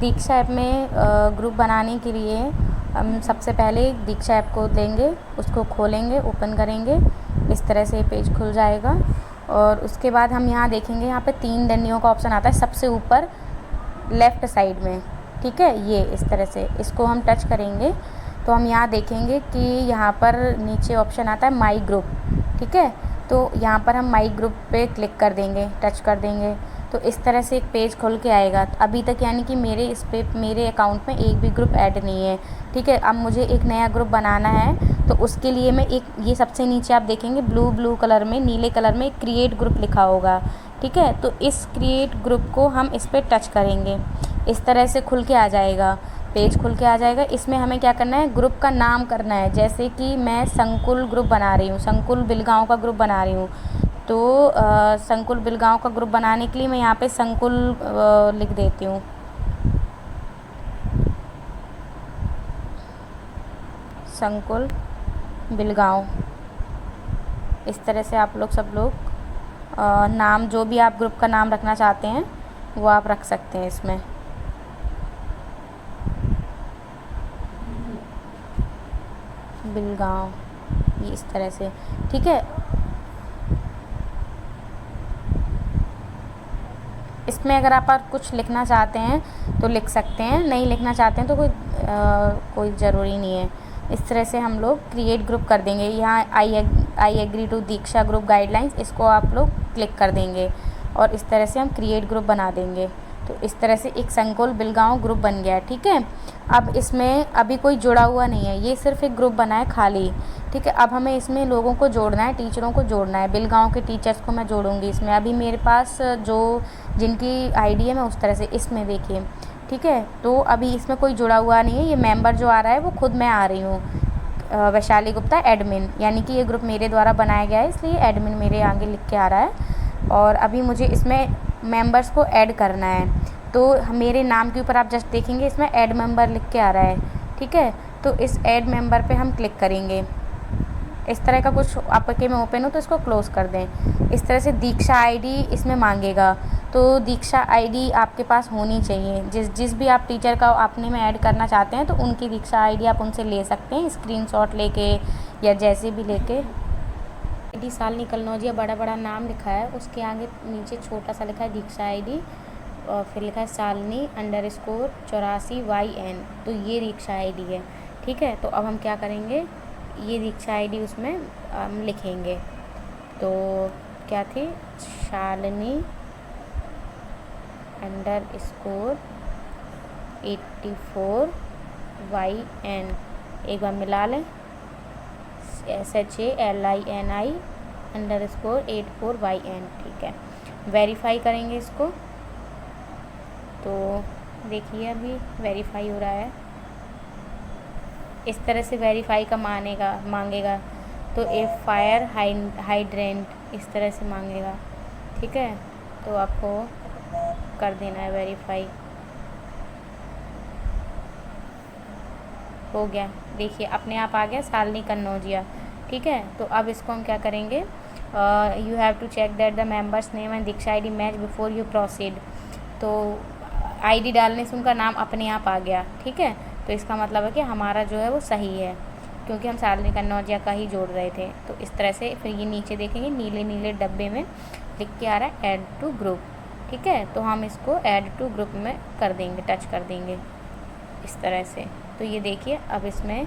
दीक्षा app में group बनाने के लिए हम सबसे पहले दीक्षा ऐप को लेंगे, उसको खोलेंगे, ओपन करेंगे, इस तरह से पेज खुल जाएगा। और उसके बाद हम यहाँ देखेंगे, यहाँ पे 3 डंडियों का ऑप्शन आता है सबसे ऊपर लेफ़्ट साइड में, ठीक है। ये इस तरह से इसको हम टच करेंगे तो हम यहाँ देखेंगे कि यहाँ पर नीचे ऑप्शन आता है माई ग्रुप, ठीक है। तो यहाँ पर हम माई ग्रुप पे क्लिक कर देंगे, टच कर देंगे तो इस तरह से एक पेज खुल के आएगा। अभी तक यानी कि मेरे अकाउंट में एक भी ग्रुप ऐड नहीं है, ठीक है। अब मुझे एक नया ग्रुप बनाना है तो उसके लिए मैं ये सबसे नीचे आप देखेंगे ब्लू कलर में, नीले कलर में क्रिएट ग्रुप लिखा होगा, ठीक है। तो इस क्रिएट ग्रुप को हम इस पर टच करेंगे, इस तरह से खुल के आ जाएगा, पेज खुल के आ जाएगा। इसमें हमें क्या करना है, ग्रुप का नाम करना है। जैसे कि मैं संकुल ग्रुप बना रही हूँ, संकुल बिलगांव का ग्रुप बना रही हूँ, तो संकुल बिलगांव का ग्रुप बनाने के लिए मैं यहाँ पे संकुल लिख देती हूँ, संकुल बिलगांव। इस तरह से आप लोग सब लोग नाम, जो भी आप ग्रुप का नाम रखना चाहते हैं वो आप रख सकते हैं इसमें। बिलगांव, ये इस तरह से, ठीक है। इसमें अगर आप कुछ लिखना चाहते हैं तो लिख सकते हैं, नहीं लिखना चाहते हैं तो कोई ज़रूरी नहीं है। इस तरह से हम लोग क्रिएट ग्रुप कर देंगे। यहाँ I agree to Diksha group guidelines, इसको आप लोग क्लिक कर देंगे और इस तरह से हम क्रिएट ग्रुप बना देंगे। तो इस तरह से एक संकुल बिलगांव ग्रुप बन गया है, ठीक है। अब इसमें अभी कोई जुड़ा हुआ नहीं है, ये सिर्फ एक ग्रुप बना है खाली, ठीक है। अब हमें इसमें लोगों को जोड़ना है, टीचरों को जोड़ना है, बिलगांव के टीचर्स को मैं जोड़ूंगी इसमें। अभी मेरे पास जिनकी आईडी है मैं उस तरह से इसमें देखिए, ठीक है। तो अभी इसमें कोई जुड़ा हुआ नहीं है, ये मेंबर जो आ रहा है वो खुद मैं आ रही हूँ, वैशाली गुप्ता एडमिन, यानी कि ये ग्रुप मेरे द्वारा बनाया गया है इसलिए एडमिन मेरे आगे लिख के आ रहा है। और अभी मुझे इसमें मेंबर्स को ऐड करना है, तो मेरे नाम के ऊपर आप जस्ट देखेंगे इसमें ऐड मेंबर लिख के आ रहा है, ठीक है। तो इस ऐड मेंबर पे हम क्लिक करेंगे। इस तरह का कुछ आपके में ओपन हो तो इसको क्लोज़ कर दें। इस तरह से दीक्षा आईडी इसमें मांगेगा, तो दीक्षा आईडी आपके पास होनी चाहिए। जिस भी आप टीचर का अपने में ऐड करना चाहते हैं तो उनकी दीक्षा आईडी आप उनसे ले सकते हैं, स्क्रीनशॉट लेके या जैसे भी लेके। आईडी शालिनी कलनौजिया बड़ा बड़ा नाम लिखा है, उसके आगे नीचे छोटा सा लिखा है दीक्षा आईडी और फिर लिखा है शालिनी _84 YN, तो ये दीक्षा आईडी है, ठीक है। तो अब हम क्या करेंगे, ये दीक्षा आईडी उसमें हम लिखेंगे। तो क्या थी, शालिनी _84 YN, एक बार मिला लें, SHALINI _84 YN, ठीक है। वेरीफाई करेंगे इसको, तो देखिए अभी वेरीफाई हो रहा है। इस तरह से वेरीफाई का मांगेगा तो ए फायर हाइड्रेंट इस तरह से मांगेगा, ठीक है। तो आपको कर देना है वेरीफाई। हो गया, देखिए अपने आप आ गया शालिनी कन्नौजिया, ठीक है। तो अब इसको हम क्या करेंगे, you have to check that the members name and Diksha ID match before you proceed. तो आईडी डालने से उनका नाम अपने आप आ गया, ठीक है। तो इसका मतलब है कि हमारा जो है वो सही है, क्योंकि हम शालिनी कन्नौजिया का ही जोड़ रहे थे। तो इस तरह से फिर ये नीचे देखेंगे नीले नीले डब्बे में लिख के आ रहा है ऐड टू ग्रुप, ठीक है। तो हम इसको ऐड टू ग्रुप में कर देंगे, टच कर देंगे इस तरह से। तो ये देखिए अब इसमें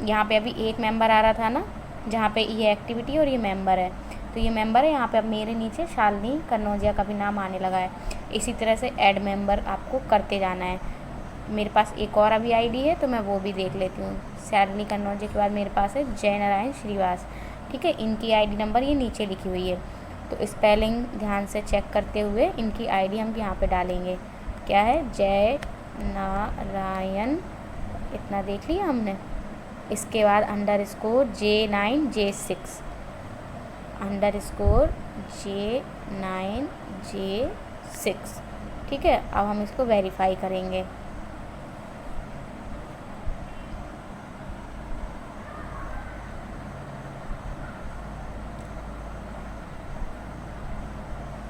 यहाँ पे अभी एक मेंबर आ रहा था ना, जहाँ पे ये एक्टिविटी और ये मेंबर है, तो ये मेंबर है। यहाँ पे अब मेरे नीचे शालिनी कन्नौजिया का भी नाम आने लगा है। इसी तरह से ऐड मेंबर आपको करते जाना है। मेरे पास एक और अभी आईडी है तो मैं वो भी देख लेती हूँ। शालिनी कन्नौजिया के बाद मेरे पास है जय नारायण श्रीवास, ठीक है। इनकी आईडी नंबर ये नीचे लिखी हुई है, तो स्पेलिंग ध्यान से चेक करते हुए इनकी आईडी हम यहाँ पे डालेंगे। क्या है, जय नारायण, इतना देख लिया हमने। इसके बाद _J9 J6 _J9 J6, ठीक है। अब हम इसको वेरीफाई करेंगे।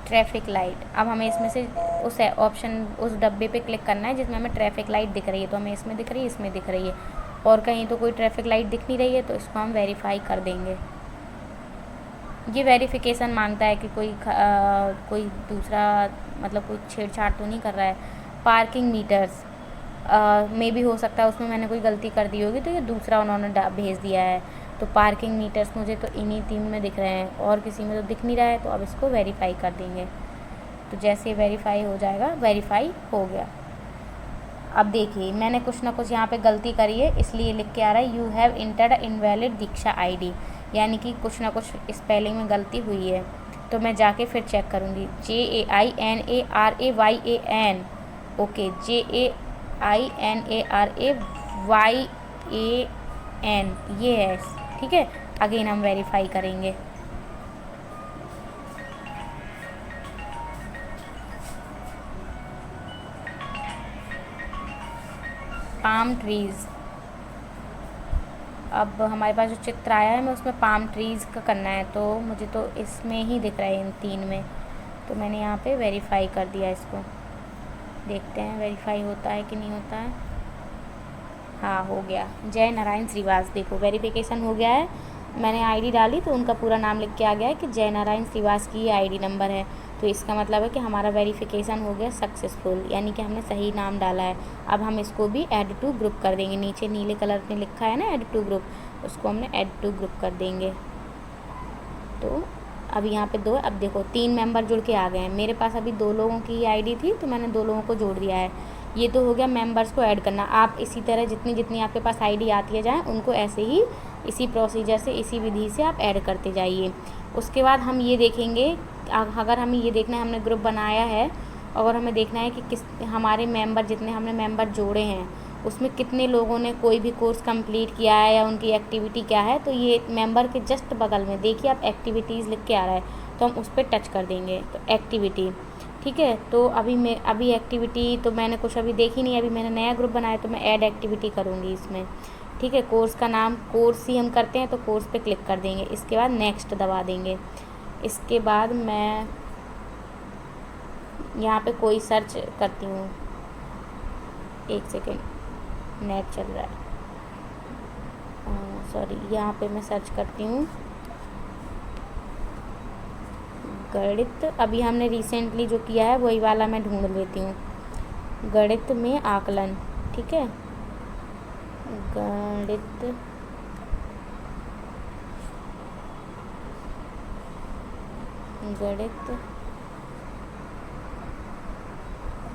Traffic light. अब हमें इसमें से उस ऑप्शन उस डब्बे पे क्लिक करना है जिसमें हमें ट्रैफिक लाइट दिख रही है। तो हमें इसमें दिख रही है, इसमें दिख रही है, और कहीं तो कोई ट्रैफिक लाइट दिख नहीं रही है, तो इसको हम वेरीफाई कर देंगे। ये वेरिफिकेशन मांगता है कि कोई दूसरा मतलब कोई छेड़छाड़ तो नहीं कर रहा है। पार्किंग मीटर्स में भी हो सकता है उसमें मैंने कोई गलती कर दी होगी, तो ये दूसरा उन्होंने भेज दिया है। तो पार्किंग मीटर्स मुझे तो इन्हीं 3 में दिख रहे हैं और किसी में तो दिख नहीं रहा है, तो अब इसको वेरीफाई कर देंगे। तो जैसे वेरीफाई हो जाएगा, वेरीफाई हो गया। अब देखिए मैंने कुछ ना कुछ यहाँ पे गलती करी है, इसलिए लिख के आ रहा है you have entered invalid Diksha ID, यानी कि कुछ ना कुछ स्पेलिंग में गलती हुई है। तो मैं जाके फिर चेक करूँगी। JAINARAYAN, ओके, JAINARAYAN ये है, ठीक है। अगेन हम वेरीफाई करेंगे। पाम ट्रीज़, अब हमारे पास जो चित्र आया है मैं उसमें पाम ट्रीज़ का करना है, तो मुझे तो इसमें ही दिख रहा है, इन 3 में। तो मैंने यहाँ पे वेरीफाई कर दिया इसको। देखते हैं वेरीफाई होता है कि नहीं होता है। हाँ, हो गया। जय नारायण श्रीवास, देखो वेरिफिकेशन हो गया है। मैंने आईडी डाली तो उनका पूरा नाम लिख के आ गया है कि जय नारायण श्रीवास की ये आईडी नंबर है। तो इसका मतलब है कि हमारा वेरिफिकेशन हो गया सक्सेसफुल, यानी कि हमने सही नाम डाला है। अब हम इसको भी ऐड टू ग्रुप कर देंगे। नीचे नीले कलर में लिखा है ना ऐड टू ग्रुप, उसको हमने ऐड टू ग्रुप कर देंगे। तो अभी यहाँ पे 2, अब देखो 3 मेंबर जुड़ के आ गए हैं। मेरे पास अभी 2 लोगों की आईडी थी, तो मैंने 2 लोगों को जोड़ दिया है। ये तो हो गया मेंबर्स को ऐड करना। आप इसी तरह जितनी जितनी आपके पास आईडी आती है जाए, उनको ऐसे ही इसी प्रोसीजर से, इसी विधि से आप ऐड करते जाइए। उसके बाद हम ये देखेंगे, अगर हमें ये देखना है हमने ग्रुप बनाया है और हमें देखना है कि किस हमारे मेंबर, जितने हमने मेंबर जोड़े हैं उसमें कितने लोगों ने कोई भी कोर्स कंप्लीट किया है या उनकी एक्टिविटी क्या है। तो ये मेंबर के जस्ट बगल में देखिए आप एक्टिविटीज़ लिख के आ रहा है, तो हम उस पर टच कर देंगे। तो एक्टिविटी, ठीक है। तो अभी एक्टिविटी तो मैंने कुछ अभी देखी नहीं, अभी मैंने नया ग्रुप बनाया, तो मैं ऐड एक्टिविटी करूँगी इसमें, ठीक है। कोर्स का नाम कोर्स ही हम करते हैं, तो कोर्स पे क्लिक कर देंगे। इसके बाद नेक्स्ट दबा देंगे। इसके बाद मैं यहाँ पे कोई सर्च करती हूँ, 1 सेकेंड, नेट चल रहा है, सॉरी। यहाँ पे मैं सर्च करती हूँ गणित। अभी हमने रिसेंटली जो किया है वही वाला मैं ढूंढ लेती हूँ, गणित में आकलन, ठीक है। गणित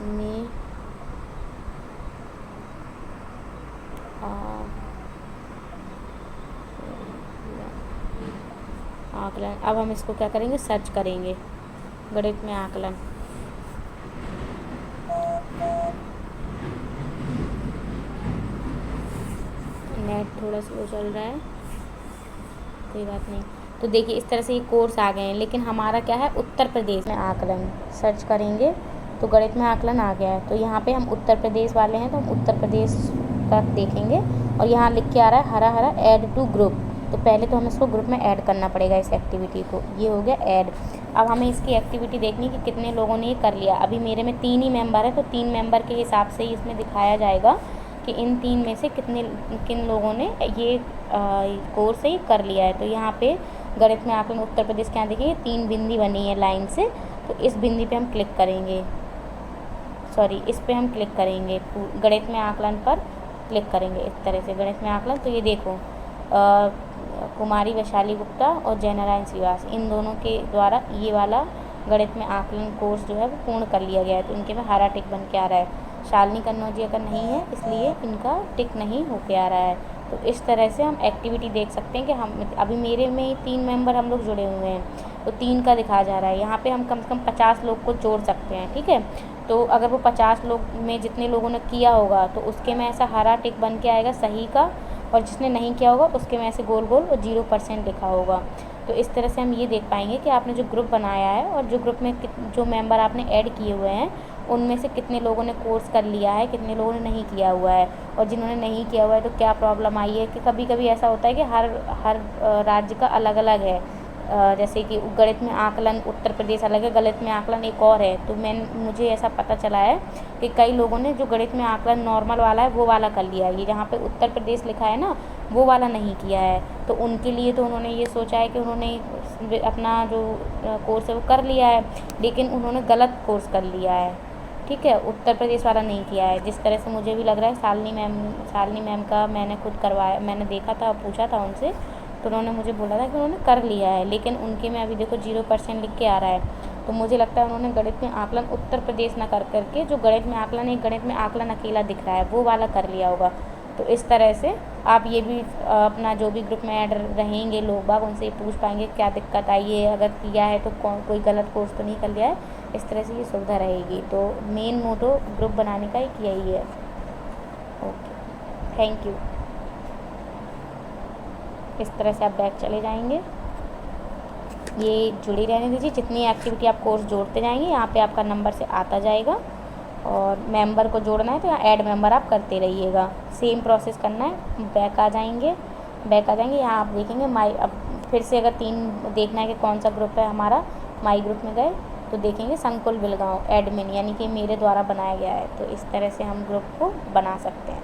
में आकलन। अब हम इसको क्या करेंगे, सर्च करेंगे गणित में आकलन। नेट थोड़ा स्लो चल रहा है, कोई बात नहीं। तो देखिए इस तरह से ये कोर्स आ गए हैं, लेकिन हमारा क्या है, उत्तर प्रदेश में आकलन। सर्च करेंगे तो गणित में आकलन आ गया है। तो यहाँ पे हम उत्तर प्रदेश वाले हैं, तो हम उत्तर प्रदेश का देखेंगे। और यहाँ लिख के आ रहा है हरा हरा ऐड टू ग्रुप। तो पहले तो हमें इसको ग्रुप में ऐड करना पड़ेगा, इस एक्टिविटी को। ये हो गया ऐड। अब हमें इसकी एक्टिविटी देखनी कि कितने लोगों ने ये कर लिया। अभी मेरे में 3 ही मेंबर है, तो 3 मेंबर के हिसाब से ही इसमें दिखाया जाएगा कि इन 3 में से किन लोगों ने ये कोर्स ही कर लिया है। तो यहाँ पे गणित में आकलन उत्तर प्रदेश के यहाँ देखिए 3 बिंदी बनी है लाइन से, तो इस बिंदी पे हम क्लिक करेंगे, सॉरी इस पे हम क्लिक करेंगे, गणित में आकलन पर क्लिक करेंगे इस तरह से, गणित में आकलन। तो ये देखो कुमारी वैशाली गुप्ता और जय नारायण श्रीवास, इन दोनों के द्वारा ये वाला गणित में आकलन कोर्स जो है वो पूर्ण कर लिया गया है। तो इनके में हरा टिक बन के आ रहा है। शालिनी कन्नौजिया का नहीं है, इसलिए इनका टिक नहीं हो के आ रहा है। तो इस तरह से हम एक्टिविटी देख सकते हैं कि हम अभी मेरे में ही 3 मेंबर हम लोग जुड़े हुए हैं, तो 3 का दिखा जा रहा है। यहाँ पे हम कम से कम 50 लोग को जोड़ सकते हैं, ठीक है। तो अगर वो 50 लोग में जितने लोगों ने किया होगा, तो उसके में ऐसा हरा टिक बन के आएगा सही का, और जिसने नहीं किया होगा उसके में ऐसे गोल गोल और 0% लिखा होगा। तो इस तरह से हम ये देख पाएंगे कि आपने जो ग्रुप बनाया है और जो ग्रुप में जो मेंबर आपने ऐड किए हुए हैं, उनमें से कितने लोगों ने कोर्स कर लिया है, कितने लोगों ने नहीं किया हुआ है। और जिन्होंने नहीं किया हुआ है तो क्या प्रॉब्लम आई है, कि कभी कभी ऐसा होता है कि हर राज्य का अलग अलग है। जैसे कि गणित में आकलन उत्तर प्रदेश अलग है, गणित में आकलन एक और है। तो मुझे ऐसा पता चला है कि कई लोगों ने जो गणित में आकलन नॉर्मल वाला है वो वाला कर लिया है, ये जहाँ पे उत्तर प्रदेश लिखा है ना वो वाला नहीं किया है। तो उनके लिए तो उन्होंने ये सोचा है कि उन्होंने अपना जो कोर्स है वो कर लिया है, लेकिन उन्होंने गलत कोर्स कर लिया है, ठीक है, उत्तर प्रदेश वाला नहीं किया है। जिस तरह से मुझे भी लग रहा है, शालिनी मैम का मैंने खुद करवाया, मैंने देखा था, पूछा था उनसे, तो उन्होंने मुझे बोला था कि उन्होंने कर लिया है, लेकिन उनके में अभी देखो 0% लिख के आ रहा है। तो मुझे लगता है उन्होंने गणित में आकलन उत्तर प्रदेश ना कर करके जो गणित में आकलन है, गणित में आकलन अकेला दिख रहा है वो वाला कर लिया होगा। तो इस तरह से आप ये भी अपना जो भी ग्रुप में ऐड रहेंगे लोग बाग, उनसे पूछ पाएंगे क्या दिक्कत आई है, अगर किया है तो कोई गलत कोर्स तो नहीं कर लिया है, इस तरह से ये सुविधा रहेगी। तो मेन मोटो ग्रुप बनाने का एक यही है। Okay, thank you. इस तरह से आप बैक चले जाएंगे, ये जुड़ी रहने दीजिए, जितनी एक्टिविटी आप कोर्स जोड़ते जाएंगे यहाँ पे आपका नंबर से आता जाएगा। और मेंबर को जोड़ना है तो यहाँ ऐड मेंबर आप करते रहिएगा, सेम प्रोसेस करना है। बैक आ जाएंगे, यहाँ आप देखेंगे माई, अब फिर से अगर 3 देखना है कि कौन सा ग्रुप है हमारा, माई ग्रुप में गए तो देखेंगे संकुल बिलगांव एडमिन, यानी कि मेरे द्वारा बनाया गया है। तो इस तरह से हम ग्रुप को बना सकते हैं।